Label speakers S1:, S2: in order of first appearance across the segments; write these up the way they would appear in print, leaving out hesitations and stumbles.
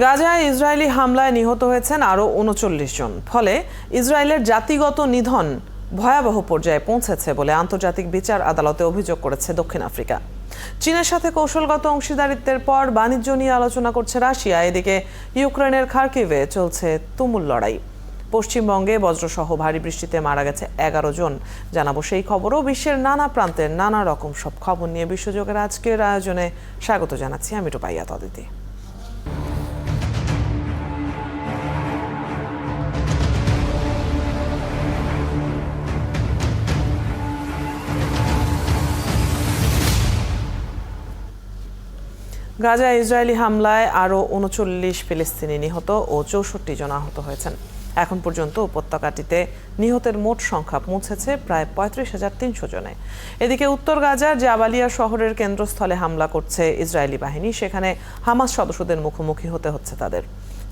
S1: গাজায় ইসরায়েলি হামলায় নিহত হয়েছেন আরও ৩৯ জন। ফলে ইসরায়েলের জাতিগত নিধন ভয়াবহ পর্যায়ে পৌঁছেছে বলে আন্তর্জাতিক বিচার আদালতে অভিযোগ করেছে দক্ষিণ আফ্রিকা। চীনের সাথে কৌশলগত অংশীদারিত্বের পর বাণিজ্য নিয়ে আলোচনা করছে রাশিয়া। এদিকে ইউক্রেনের খার্কিভে চলছে তুমুল লড়াই। পশ্চিমবঙ্গে বজ্রসহ ভারী বৃষ্টিতে মারা গেছে ১১ জন। জানাবো সেই খবরও বিশ্বের নানা প্রান্তের নানা রকম সব খবর নিয়ে বিশ্বযোগের আজকের আয়োজনে স্বাগত জানাচ্ছি আমি রূপাইয়া তদিতি। গাজায় ইসরায়েলি হামলায় আরও ৩৯ ফিলিস্তিনি নিহত ও ৬৪ জন আহত হয়েছেন। এখন পর্যন্ত উপত্যকাটিতে নিহতের মোট সংখ্যা পৌঁছেছে প্রায় ৩৫,৩০০ জনে। এদিকে উত্তর গাজার জাবালিয়া শহরের কেন্দ্রস্থলে হামলা করছে ইসরায়েলি বাহিনী। সেখানে হামাস সদস্যদের মুখোমুখি হতে হচ্ছে তাদের।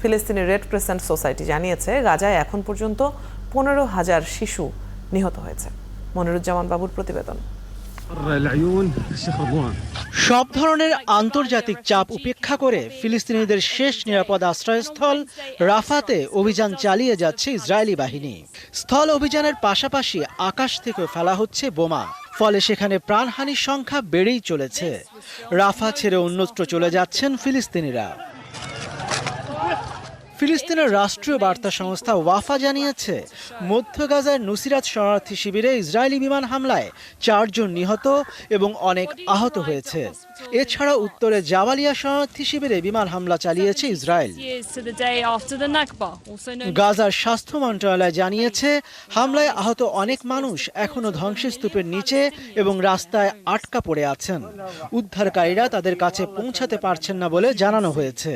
S1: ফিলিস্তিনি রেড ক্রিসেন্ট সোসাইটি জানিয়েছে গাজায় এখন পর্যন্ত ১৫,০০০ শিশু নিহত হয়েছে। মনিরুজ্জামান বাবুর প্রতিবেদন।
S2: সব ধরনের আন্তর্জাতিক চাপ উপেক্ষা করে ফিলিস্তিনিদের শেষ নিরাপদ আশ্রয়স্থল রাফাতে অভিযান চালিয়ে যাচ্ছে ইসরায়েলি বাহিনী। স্থল অভিযানের পাশাপাশি আকাশ থেকে ফেলা হচ্ছে বোমা। ফলে সেখানে প্রাণহানির সংখ্যা বেড়েই চলেছে। রাফা ছেড়ে অন্যত্র চলে যাচ্ছেন ফিলিস্তিনিরা। ফিলিস্তিনের রাষ্ট্রীয় বার্তা সংস্থা ওয়াফা জানিয়েছে মধ্য গাজার নুসিরাত শরণার্থী শিবিরে ইসরায়েলি বিমান হামলায় ৪ জন নিহত এবং অনেক আহত হয়েছে। এছাড়া উত্তরে জাবালিয়া শরণার্থী শিবিরে বিমান হামলা চালিয়েছে ইসরায়েল। গাজার স্বাস্থ্য মন্ত্রণালয় জানিয়েছে হামলায় আহত অনেক মানুষ এখনো ধ্বংসস্তূপের নিচে এবং রাস্তায় আটকা পড়ে আছেন। উদ্ধারকারীরা তাদের কাছে পৌঁছাতে পারছেন না বলে জানানো হয়েছে।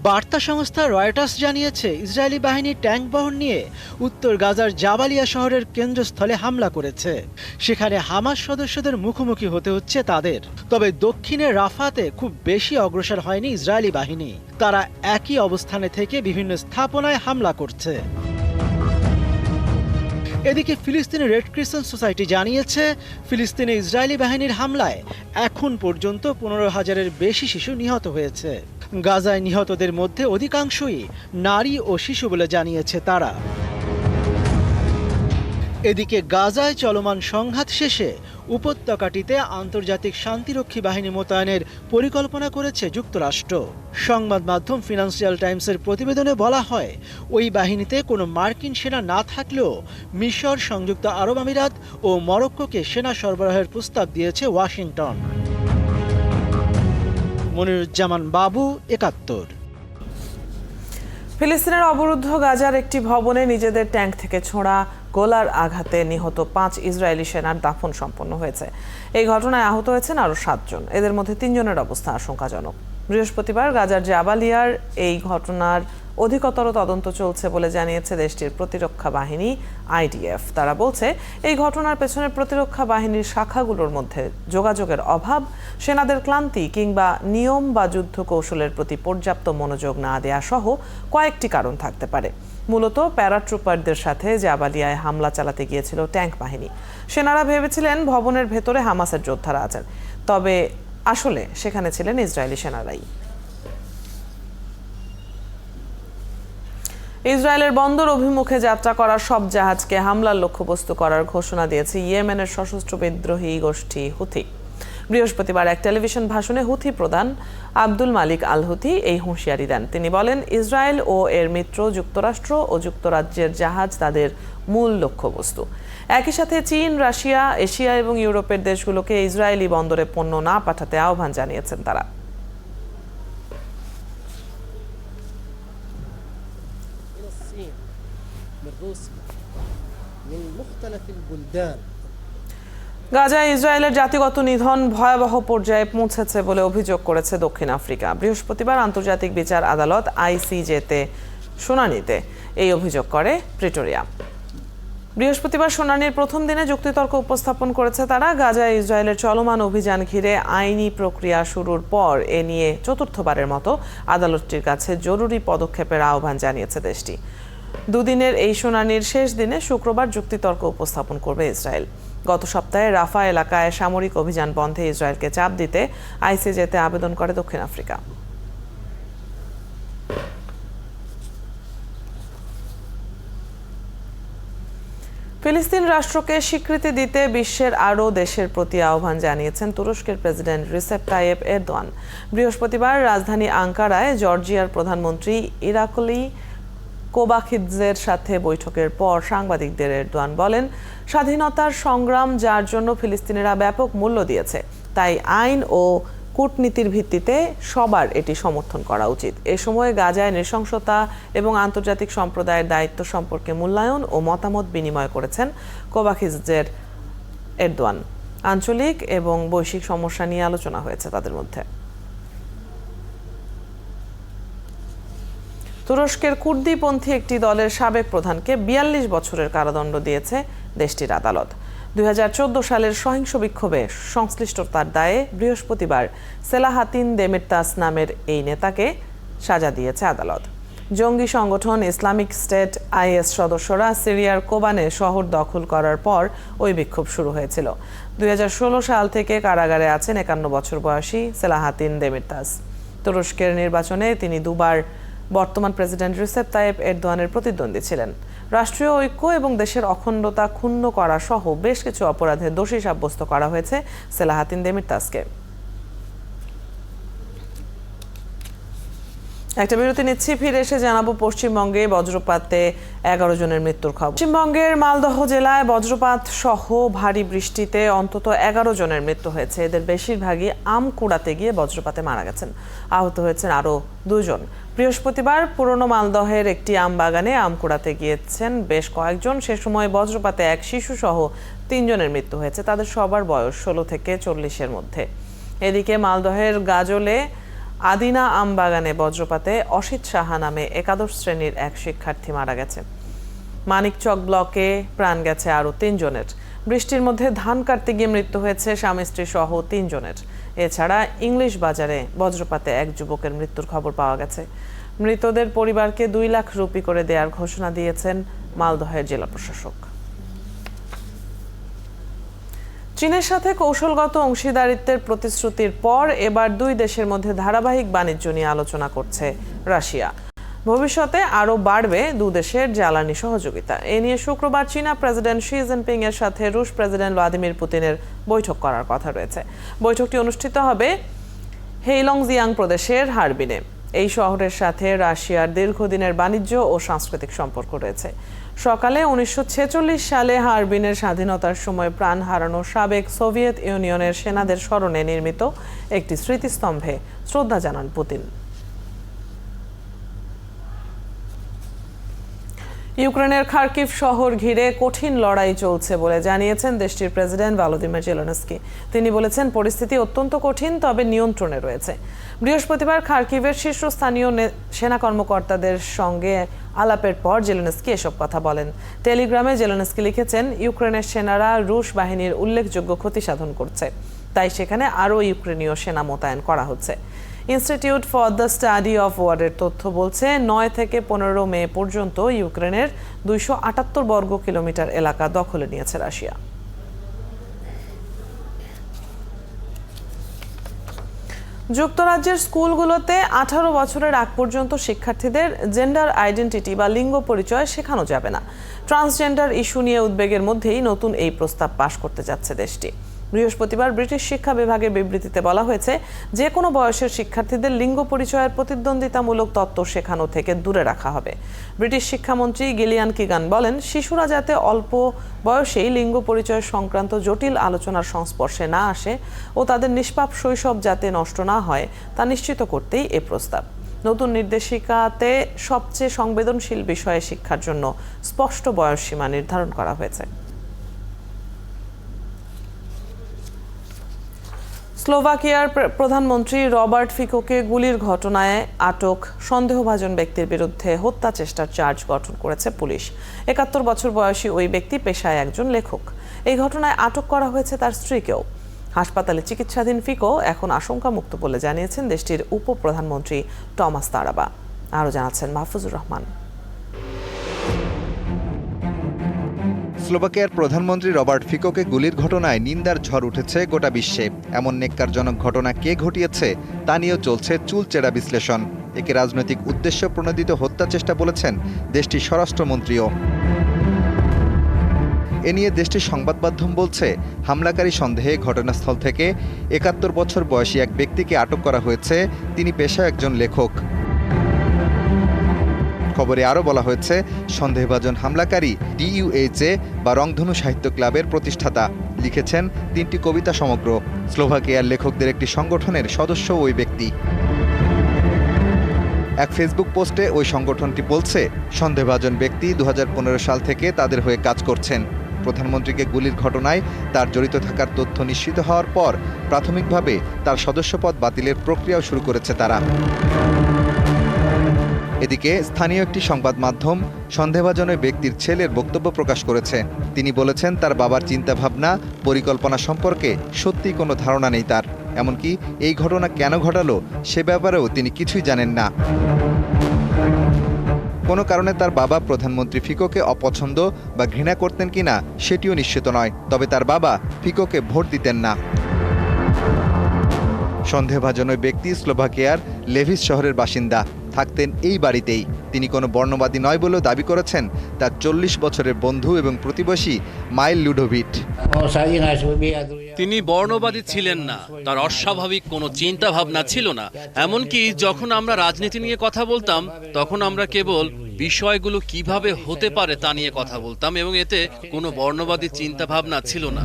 S2: বার্তা সংস্থা রয়টার্স জানিয়েছে ইসরায়েলি বাহিনী ট্যাঙ্ক বহর নিয়ে উত্তর গাজার জাবালিয়া শহরের কেন্দ্রস্থলে হামলা করেছে। সেখানে হামাস সদস্যদের মুখোমুখি হতে হচ্ছে তাদের। তবে দক্ষিণে রাফাতে খুব বেশি অগ্রসর হয়নি ইসরায়েলি বাহিনী। তারা একই অবস্থানে থেকে বিভিন্ন স্থাপনায় হামলা করছে। এদিকে ফিলিস্তিনি রেড ক্রিসেন্ট সোসাইটি জানিয়েছে ফিলিস্তিনে ইসরায়েলি বাহিনীর হামলায় এখন পর্যন্ত ১৫,০০০-এর বেশি শিশু নিহত হয়েছে। গাজায় নিহতদের মধ্যে অধিকাংশই নারী ও শিশু বলে জানিয়েছে তারা। এদিকে গাজায় চলমান সংঘাত শেষে উপত্যকাটিতে আন্তর্জাতিক শান্তিরক্ষী বাহিনী মোতায়েনের পরিকল্পনা করেছে যুক্তরাষ্ট্র। সংবাদ মাধ্যম ফিনান্সিয়াল টাইমসের প্রতিবেদনে বলা হয় ওই বাহিনীতে কোনো মার্কিন সেনা না থাকলেও মিশর, সংযুক্ত আরব আমিরাত ও মরক্কোকে সেনা সরবরাহের প্রস্তাব দিয়েছে ওয়াশিংটন। মনিরুজ্জামান বাবু, ৭১।
S1: ফিলিস্তিনের অবরুদ্ধ গাজার একটি ভবনে নিজেদের ট্যাঙ্ক থেকে ছোঁড়া গোলার আঘাতে নিহত ৫ ইসরায়েলি সেনার দাফন সম্পন্ন হয়েছে। এই ঘটনায় আহত হয়েছেন আরও ৭ জন। এদের মধ্যে ৩ জনের অবস্থা আশঙ্কাজনক। বৃহস্পতিবার গাজার জাবালিয়ার এই ঘটনার অধিকতর তদন্ত চলছে বলে জানিয়েছে দেশটির প্রতিরক্ষা বাহিনী IDF। তারা বলছে এই ঘটনার পেছনে প্রতিরক্ষা বাহিনীর শাখাগুলোর মধ্যে যোগাযোগের অভাব, সেনাদের ক্লান্তি কিংবা নিয়ম বা যুদ্ধ কৌশলের প্রতি পর্যাপ্ত মনোযোগ না দেওয়া সহ কয়েকটি কারণ থাকতে পারে। মূলত প্যারাট্রুপারদের সাথে জাবালিয়ায় হামলা চালাতে গিয়েছিল ট্যাঙ্ক বাহিনী। সেনারা ভেবেছিলেন ভবনের ভেতরে হামাসের যোদ্ধারা আছেন, তবে আসলে সেখানে ছিলেন ইসরায়েলি সেনারাই। ইসরায়েলের বন্দর অভিমুখে যাত্রা করা সব জাহাজকে হামলার লক্ষ্যবস্তু করার ঘোষণা দিয়েছে ইয়েমেনের সশস্ত্র বিদ্রোহী গোষ্ঠী হুথি। বৃহস্পতিবার এক টেলিভিশন ভাষণে হুথি প্রধান আব্দুল মালিক আল হুথি এই হুঁশিয়ারি দেন। তিনি বলেন, ইসরায়েল ও এর মিত্র যুক্তরাষ্ট্র ও যুক্তরাজ্যের জাহাজ তাদের মূল লক্ষ্যবস্তু। একই সাথে চীন, রাশিয়া, এশিয়া এবং ইউরোপের দেশগুলোকে ইসরায়েলি বন্দরে পণ্য না পাঠাতে আহ্বান জানিয়েছেন তারা। গাজায় ইসরায়েলের জাতিগত নিধন ভয়াবহ পর্যায়ে পৌঁছেছে বলে অভিযোগ করেছে দক্ষিণ আফ্রিকা। বৃহস্পতিবার আন্তর্জাতিক বিচার আদালত ICJ-তে শুনানিতে এই অভিযোগ করে প্রিটোরিয়া। বৃহস্পতিবার শুনানির প্রথম দিনে যুক্তিতর্ক উপস্থাপন করেছে তারা। গাজায় ইসরায়েলের চলমান অভিযান ঘিরে আইনি প্রক্রিয়া শুরুর পর এ নিয়ে চতুর্থবারের মতো আদালতটির কাছে জরুরি পদক্ষেপের আহ্বান জানিয়েছে দেশটি। দুদিনের এই শুনানির শেষ দিনে শুক্রবার যুক্তিতর্ক উপস্থাপন করবে ইসরায়েল। গত সপ্তাহে রাফা এলাকায় সামরিক অভিযান বন্ধে ইসরায়েলকে চাপ দিতে ICJ-তে আবেদন করে দক্ষিণ আফ্রিকা। ফিলিস্তিন রাষ্ট্রকে স্বীকৃতি দিতে বিশ্বের আরও দেশের প্রতি আহ্বান জানিয়েছেন তুরস্কের প্রেসিডেন্ট রিসেপ তাইয়েপ এরদোয়ান। বৃহস্পতিবার রাজধানী আঙ্কারায় জর্জিয়ার প্রধানমন্ত্রী ইরাকলি কোবাখিদজের সাথে বৈঠকের পর সাংবাদিকদের এরদোয়ান বলেন, স্বাধীনতার সংগ্রাম যার জন্য ফিলিস্তিনিরা ব্যাপক মূল্য দিয়েছে, তাই আইন ও কূটনীতির ভিত্তিতে সবার এটি সমর্থন করা উচিত। এ সময় গাজায় নৃশংসতা এবং আন্তর্জাতিক সম্প্রদায়ের দায়িত্ব সম্পর্কে মূল্যায়ন ও মতামত বিনিময় করেছেন কোবাখিদজের এরদোয়ান। আঞ্চলিক এবং বৈশ্বিক সমস্যা নিয়ে আলোচনা হয়েছে তাদের মধ্যে। তুরস্কের কুর্দিপন্থী একটি দলের সাবেক প্রধানকে ৪২ বছরের কারাদণ্ড দিয়েছে দেশটির আদালত। ২০১৪ সালের সহিংস বিক্ষোভে সংশ্লিষ্টতার দায়ে বৃহস্পতিবার সেলাহাতিন দেমিরতাস নামের এই নেতাকে সাজা দিয়েছে আদালত। জঙ্গি সংগঠন ইসলামিক স্টেট আইএস সদস্যরা সিরিয়ার কোবানে শহর দখল করার পর ওই বিক্ষোভ শুরু হয়েছিল। ২০১৬ সাল থেকে কারাগারে আছেন ৫১ বছর বয়সী সেলাহাতিন দেমিরতাস। তুরস্কের নির্বাচনে তিনি দুবার বর্তমান প্রেসিডেন্ট রিসেপ তাইয়েপ এরদোয়ানের প্রতিদ্বন্দ্বী ছিলেন। রাষ্ট্রীয় ঐক্য এবং দেশের অখণ্ডতা ক্ষুণ্ণ করা সহ বেশ কিছু অপরাধে দোষী সাব্যস্ত করা হয়েছে সেলাহাতিন দেমিরতাসকে। একটা বিরতি নিচ্ছি, ফিরে এসে জানাবো পশ্চিমবঙ্গে বজ্রপাতে ১১ জনের মৃত্যুর খবর। পশ্চিমবঙ্গের মালদহ জেলায় বজ্রপাত সহ ভারী বৃষ্টিতে অন্তত ১১ জনের মৃত্যু হয়েছে। এদের বেশিরভাগই আম কুড়াতে গিয়ে বজ্রপাতে মারা গেছেন। আহত হয়েছেন আরও ২ জন। বৃহস্পতিবার পুরনো মালদহের একটি আম বাগানে আম কুড়াতে গিয়েছেন বেশ কয়েকজন। সে সময় বজ্রপাতে এক শিশু সহ ৩ জনের মৃত্যু হয়েছে। তাদের সবার বয়স ১৬ থেকে ৪০-এর মধ্যে। এদিকে মালদহের গাজলে আদিনা আম বাগানে বজ্রপাতে অসিত সাহা নামে একাদশ শ্রেণীর এক শিক্ষার্থী মারা গেছে। মানিকচক ব্লকে প্রাণ গেছে আরও ৩ জনের। বৃষ্টির মধ্যে ধান কাটতে গিয়ে মৃত্যু হয়েছে স্বামী স্ত্রী সহ ৩ জনের। এছাড়া ইংলিশ বাজারে বজ্রপাতে এক যুবকের মৃত্যুর খবর পাওয়া গেছে। মৃতদের পরিবারকে ২ লাখ রুপি করে দেওয়ার ঘোষণা দিয়েছেন মালদহের জেলা প্রশাসক। চীনের সাথে কৌশলগত অংশীদারিত্বের প্রতিশ্রুতির পর এবার ২ দেশের মধ্যে ধারাবাহিক বাণিজ্য নিয়ে আলোচনা করছে রাশিয়া। ভবিষ্যতে আরও বাড়বে ২ দেশের জ্বালানি সহযোগিতা। এ নিয়ে শুক্রবার চীনা প্রেসিডেন্ট শি জিনপিং এর সাথে রুশ প্রেসিডেন্ট ভ্লাদিমির পুতিনের বৈঠক করার কথা রয়েছে। বৈঠকটি অনুষ্ঠিত হবে হেইলংজিয়াং প্রদেশের হারবিনে। এই শহরের সাথে রাশিয়ার দীর্ঘদিনের বাণিজ্য ও সাংস্কৃতিক সম্পর্ক রয়েছে। সকালে ১৯৪৬ সালে হারবিনের স্বাধীনতার সময় প্রাণ হারানো সাবেক সোভিয়েত ইউনিয়নের সেনাদের স্মরণে নির্মিত একটি স্মৃতিস্তম্ভে শ্রদ্ধা জানান পুতিন। ইউক্রেনের খার্কিভ শহর ঘিরে কঠিন লড়াই চলছে বলে জানিয়েছেন দেশটির প্রেসিডেন্ট ভলোদিমির জেলেনস্কি। তিনি বলেছেন, পরিস্থিতি অত্যন্ত কঠিন তবে নিয়ন্ত্রণে রয়েছে। বৃহস্পতিবার খার্কিভের শীর্ষস্থানীয় সেনা কর্মকর্তাদের সঙ্গে আলাপের পর জেলেনস্কি এসব কথা বলেন। টেলিগ্রামে জেলেনস্কি লিখেছেন, ইউক্রেনের সেনারা রুশ বাহিনীর উল্লেখযোগ্য ক্ষতি সাধন করছে, তাই সেখানে আরও ইউক্রেনীয় সেনা মোতায়েন করা হচ্ছে। Institute for the study of ওয়ারের তথ্য বলছে ৯ থেকে ১৫ মে পর্যন্ত ইউক্রেনের ২৭৮ বর্গ কিলোমিটার এলাকা দখলে নিয়েছে রাশিয়া। যুক্তরাজ্যের স্কুলগুলোতে ১৮ বছরের আগ পর্যন্ত শিক্ষার্থীদের জেন্ডার আইডেন্টিটি বা লিঙ্গ পরিচয় শেখানো যাবে না। ট্রান্সজেন্ডার ইস্যু নিয়ে উদ্বেগের মধ্যেই নতুন এই প্রস্তাব পাশ করতে যাচ্ছে দেশটি। বৃহস্পতিবার ব্রিটিশ শিক্ষা বিভাগের বিবৃতিতে বলা হয়েছে, যে কোনো বয়সের শিক্ষার্থীদের লিঙ্গ পরিচয়ের প্রতিদ্বন্দ্বিতামূলক তত্ত্ব শেখানো থেকে দূরে রাখা হবে। ব্রিটিশ শিক্ষামন্ত্রী গিলিয়ান কিগান বলেন, শিশুরা যাতে অল্প বয়সেই লিঙ্গ পরিচয় সংক্রান্ত জটিল আলোচনার সংস্পর্শে না আসে ও তাদের নিষ্পাপ শৈশব যাতে নষ্ট না হয় তা নিশ্চিত করতেই এ প্রস্তাব। নতুন নির্দেশিকাতে সবচেয়ে সংবেদনশীল বিষয়ে শিক্ষার জন্য স্পষ্ট বয়সসীমা নির্ধারণ করা হয়েছে। স্লোভাকিয়ার প্রধানমন্ত্রী রবার্ট ফিকোকে গুলির ঘটনায় আটক সন্দেহভাজন ব্যক্তির বিরুদ্ধে হত্যা চেষ্টার চার্জ গঠন করেছে পুলিশ। ৭১ বছর বয়সী ওই ব্যক্তি পেশায় একজন লেখক। এই ঘটনায় আটক করা হয়েছে তার স্ত্রীকেও। হাসপাতালে চিকিৎসাধীন ফিকো এখন আশঙ্কামুক্ত বলে জানিয়েছেন দেশটির উপপ্রধানমন্ত্রী টমাস তারাবা। আরও জানাচ্ছেন মাহফুজুর রহমান।
S3: স্লোভাকিয়ার প্রধানমন্ত্রী রবার্ট ফিকোকে গুলির ঘটনায় নিন্দার ঝড় উঠেছে গোটা বিশ্বে। এমন নেক্কারজনক ঘটনা কে ঘটিয়েছে তা নিয়েও চলছে চুলচেরা বিশ্লেষণ। একে রাজনৈতিক উদ্দেশ্য প্রণোদিত হত্যা চেষ্টা বলেছেন দেশটির স্বরাষ্ট্রমন্ত্রীও। এ নিয়ে দেশটির সংবাদ মাধ্যম বলছে, হামলাকারী সন্দেহে ঘটনাস্থল থেকে ৭১ বছর বয়সী এক ব্যক্তিকে আটক করা হয়েছে। তিনি পেশায় একজন লেখক। খবরে আরও বলা হয়েছে, সন্দেহভাজন হামলাকারী DUHA বা রংধনু সাহিত্য ক্লাবের প্রতিষ্ঠাতা। লিখেছেন 3টি কবিতা সমগ্র। স্লোভাকিয়ার লেখকদের একটি সংগঠনের সদস্য ওই ব্যক্তি। এক ফেসবুক পোস্টে ওই সংগঠনটি বলছে, সন্দেহভাজন ব্যক্তি 2015 সাল থেকে তাদের হয়ে কাজ করছেন। প্রধানমন্ত্রীকে গুলির ঘটনায় তার জড়িত থাকার তথ্য নিশ্চিত হওয়ার পর প্রাথমিকভাবে তার সদস্যপদ বাতিলের প্রক্রিয়াও শুরু করেছে তারা। এদিকে স্থানীয় একটি সংবাদ মাধ্যম সন্দেহভাজন ওই ব্যক্তির ছেলের বক্তব্য প্রকাশ করেছে। তিনি বলেছেন, তার বাবার চিন্তাভাবনা, পরিকল্পনা সম্পর্কে সত্যিই কোনো ধারণা নেই তার। এমনকি এই ঘটনা কেন ঘটালো সে ব্যাপারেও তিনি কিছুই জানেন না। কোনো কারণে তার বাবা প্রধানমন্ত্রী ফিকোকে অপছন্দ বা ঘৃণা করতেন কিনা সেটিও নিশ্চিত নয়। তবে তার বাবা ফিকোকে ভোট দিতেন না। সন্দেহভাজন ওই ব্যক্তি স্লোভাকিয়ার লেভিস শহরের বাসিন্দা, থাকতেন এই বাড়িতেই। তিনি কোনো বর্ণবাদী নয় বলেও দাবি করেছেন তার 40 বছরের বন্ধু এবং প্রতিবেশী মাইল লুডোভিট।
S4: তিনি বর্ণবাদী ছিলেন না, তার অস্বাভাবিক কোনো চিন্তা ভাবনা ছিল না। এমনকি যখন আমরা রাজনীতি নিয়ে কথা বলতাম, তখন আমরা কেবল বিষয়গুলো কিভাবে হতে পারে তা নিয়ে কথা বলতাম, এবং এতে কোনো বর্ণবাদী চিন্তা ভাবনা ছিল না।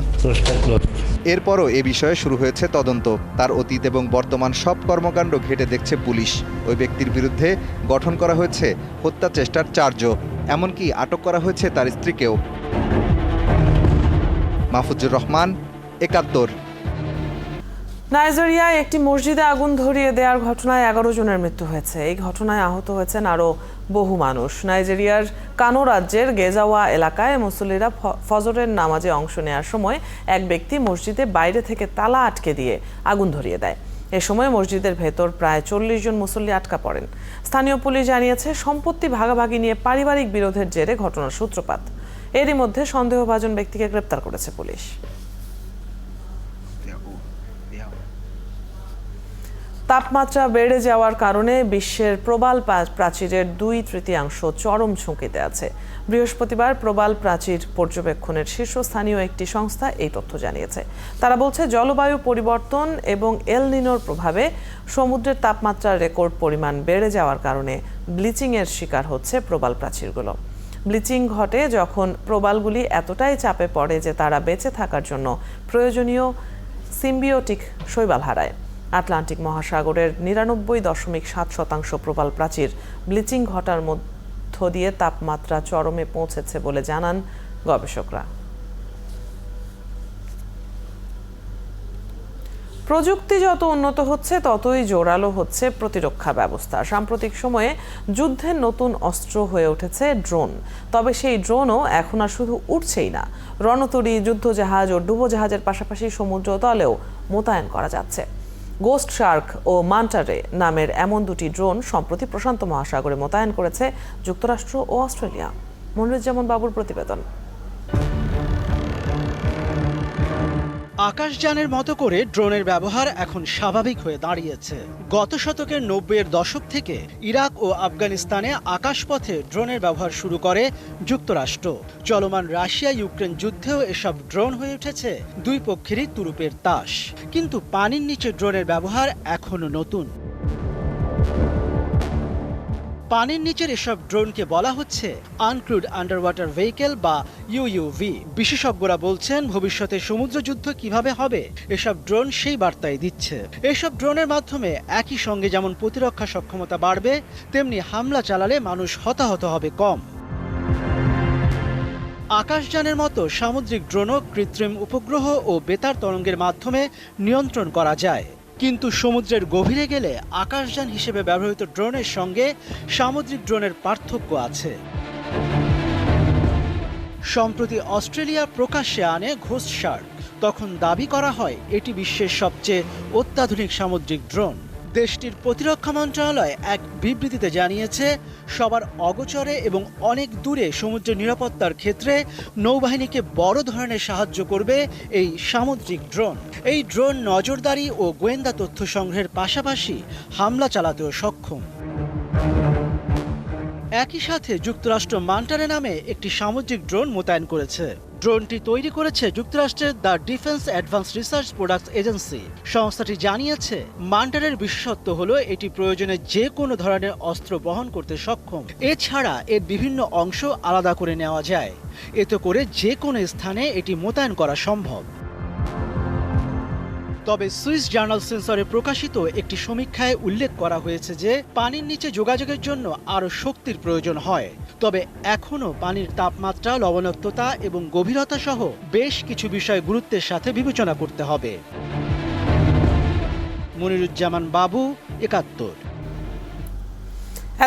S3: এরপরও এ বিষয়ে শুরু হয়েছে তদন্ত। তার অতীত এবং বর্তমান সব কর্মকাণ্ড ঘেঁটে দেখছে পুলিশ। ওই ব্যক্তির বিরুদ্ধে গঠন করা হয়েছে হত্যা চেষ্টার চার্জও। এমনকি আটক করা হয়েছে তার স্ত্রীকেও। মাহফুজুর রহমান, ৭১।
S1: নাইজেরিয়ায় একটি মসজিদে আগুন ধরিয়ে দেওয়ার ঘটনায় 11 জনের মৃত্যু হয়েছে। এই ঘটনায় আহত হয়েছেন আরও বহু মানুষ। নাইজেরিয়ার কানো রাজ্যের গেজাওয়া এলাকায় মুসল্লিরা ফজরের নামাজে অংশ নেওয়ার সময় এক ব্যক্তি মসজিদে বাইরে থেকে তালা আটকে দিয়ে আগুন ধরিয়ে দেয়। এ সময় মসজিদের ভেতর প্রায় 40 জন মুসল্লি আটকা পড়েন। স্থানীয় পুলিশ জানিয়েছে, সম্পত্তি ভাগাভাগি নিয়ে পারিবারিক বিরোধের জেরে ঘটনার সূত্রপাত। এরই মধ্যে সন্দেহভাজন ব্যক্তিকে গ্রেপ্তার করেছে পুলিশ। তাপমাত্রা বেড়ে যাওয়ার কারণে বিশ্বের প্রবাল প্রাচীরের 2/3 চরম ঝুঁকিতে আছে। বৃহস্পতিবার প্রবাল প্রাচীর পর্যবেক্ষণের শীর্ষস্থানীয় একটি সংস্থা এই তথ্য জানিয়েছে। তারা বলছে, জলবায়ু পরিবর্তন এবং এল নিনোর প্রভাবে সমুদ্রের তাপমাত্রার রেকর্ড পরিমাণ বেড়ে যাওয়ার কারণে ব্লিচিংয়ের শিকার হচ্ছে প্রবাল প্রাচীরগুলো। ব্লিচিং ঘটে যখন প্রবালগুলি এতটাই চাপে পড়ে যে তারা বেঁচে থাকার জন্য প্রয়োজনীয় সিম্বিওটিক শৈবাল হারায়। আটলান্টিক মহাসাগরের 99.7% প্রবাল প্রাচীর ব্লিচিং ঘটার মধ্য দিয়ে তাপমাত্রা চরমে পৌঁছেছে বলে জানান গবেষকরা। প্রযুক্তি যত উন্নত হচ্ছে ততই জোরালো হচ্ছে প্রতিরক্ষা ব্যবস্থা। সাম্প্রতিক সময়ে যুদ্ধের নতুন অস্ত্র হয়ে উঠেছে ড্রোন। তবে সেই ড্রোনও এখন আর শুধু উড়ছেই না, রণতরী, যুদ্ধজাহাজ ও ডুবোজাহাজের পাশাপাশি সমুদ্র তলেও মোতায়েন করা যাচ্ছে। গোস্ট শার্ক ও মান্টারে নামের এমন দুটি ড্রোন সম্প্রতি প্রশান্ত মহাসাগরে মোতায়েন করেছে যুক্তরাষ্ট্র ও অস্ট্রেলিয়া। মনিরুজ্জামান বাবুর প্রতিবেদন।
S2: আকাশযানের মতো করে ড্রোনের ব্যবহার এখন স্বাভাবিক হয়ে দাঁড়িয়েছে। গত শতকের 90-এর দশক থেকে ইরাক ও আফগানিস্তানে আকাশপথে ড্রোনের ব্যবহার শুরু করে যুক্তরাষ্ট্র। চলমান রাশিয়া ইউক্রেন যুদ্ধেও এসব ড্রোন হয়ে উঠেছে দুই পক্ষেরই তুরুপের তাস। কিন্তু পানির নিচে ড্রোনের ব্যবহার এখনো নতুন। পানির নিচের এসব ড্রোনকে বলা হচ্ছে আনক্রুড আন্ডারওয়াটার ভেহিকেল বা UUV। বিশেষজ্ঞরা বলছেন, ভবিষ্যতে সমুদ্রযুদ্ধ কিভাবে হবে এসব ড্রোন সেই বার্তাই দিচ্ছে। এসব ড্রোনের মাধ্যমে একই সঙ্গে যেমন প্রতিরক্ষা সক্ষমতা বাড়বে, তেমনি হামলা চালালে মানুষ হতাহত হবে কম। আকাশযানের মতো সামুদ্রিক ড্রোনও কৃত্রিম উপগ্রহ ও বেতার তরঙ্গের মাধ্যমে নিয়ন্ত্রণ করা যায়। কিন্তু সমুদ্রের গভীরে গেলে আকাশযান হিসেবে ব্যবহৃত ড্রোনের সঙ্গে সামুদ্রিক ড্রোনের পার্থক্য আছে। সম্প্রতি অস্ট্রেলিয়া প্রকাশ্যে আনে ঘোস্ট শার্ক। তখন দাবি করা হয় এটি বিশ্বের সবচেয়ে অত্যাধুনিক সামুদ্রিক ড্রোন। দেশটির প্রতিরক্ষা মন্ত্রণালয় এক বিবৃতিতে জানিয়েছে, সবার অগোচরে এবং অনেক দূরে সমুদ্রের নিরাপত্তার ক্ষেত্রে নৌবাহিনীকে বড় ধরনের সাহায্য করবে এই সামুদ্রিক ড্রোন। এই ড্রোন নজরদারি ও গোয়েন্দা তথ্য সংগ্রহের পাশাপাশি হামলা চালাতেও সক্ষম। একই সাথে যুক্তরাষ্ট্র মান্টারে নামে একটি সামুদ্রিক ড্রোন মোতায়েন করেছে। ড্রোনটি তৈরি করেছে যুক্তরাষ্ট্রের the defence advance research products agency. সংস্থাটি জানিয়েছে, মান্টারের বিশেষত্ব হলো এটি প্রয়োজনে যে কোনো ধরনের অস্ত্র বহন করতে সক্ষম। এছাড়া এর বিভিন্ন অংশ আলাদা করে নেওয়া যায়। এতে করে যে কোনো স্থানে এটি মোতায়েন করা সম্ভব। তবে সুইস জার্নাল সেন্সরে প্রকাশিত একটি সমীক্ষায় উল্লেখ করা হয়েছে যে পানির নিচে যোগাযোগের জন্য আরও শক্তির প্রয়োজন হয়। তবে এখনও পানির তাপমাত্রা, লবণাক্ততা এবং গভীরতা সহ বেশ কিছু বিষয় গুরুত্বের সাথে বিবেচনা করতে হবে। মনিরুজ্জামান বাবু, ৭১।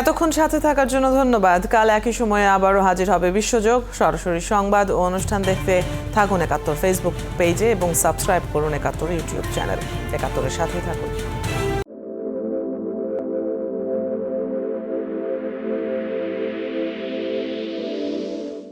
S1: এতক্ষণ সাথে থাকার জন্য ধন্যবাদ। কাল একই সময়ে আবারও হাজির হবে বিশ্বযোগ। সরাসরি সংবাদ ও অনুষ্ঠান দেখতে থাকুন ৭১ ফেসবুক পেজে এবং সাবস্ক্রাইব করুন ৭১ ইউটিউব চ্যানেল। ৭১-এর সাথে থাকুন।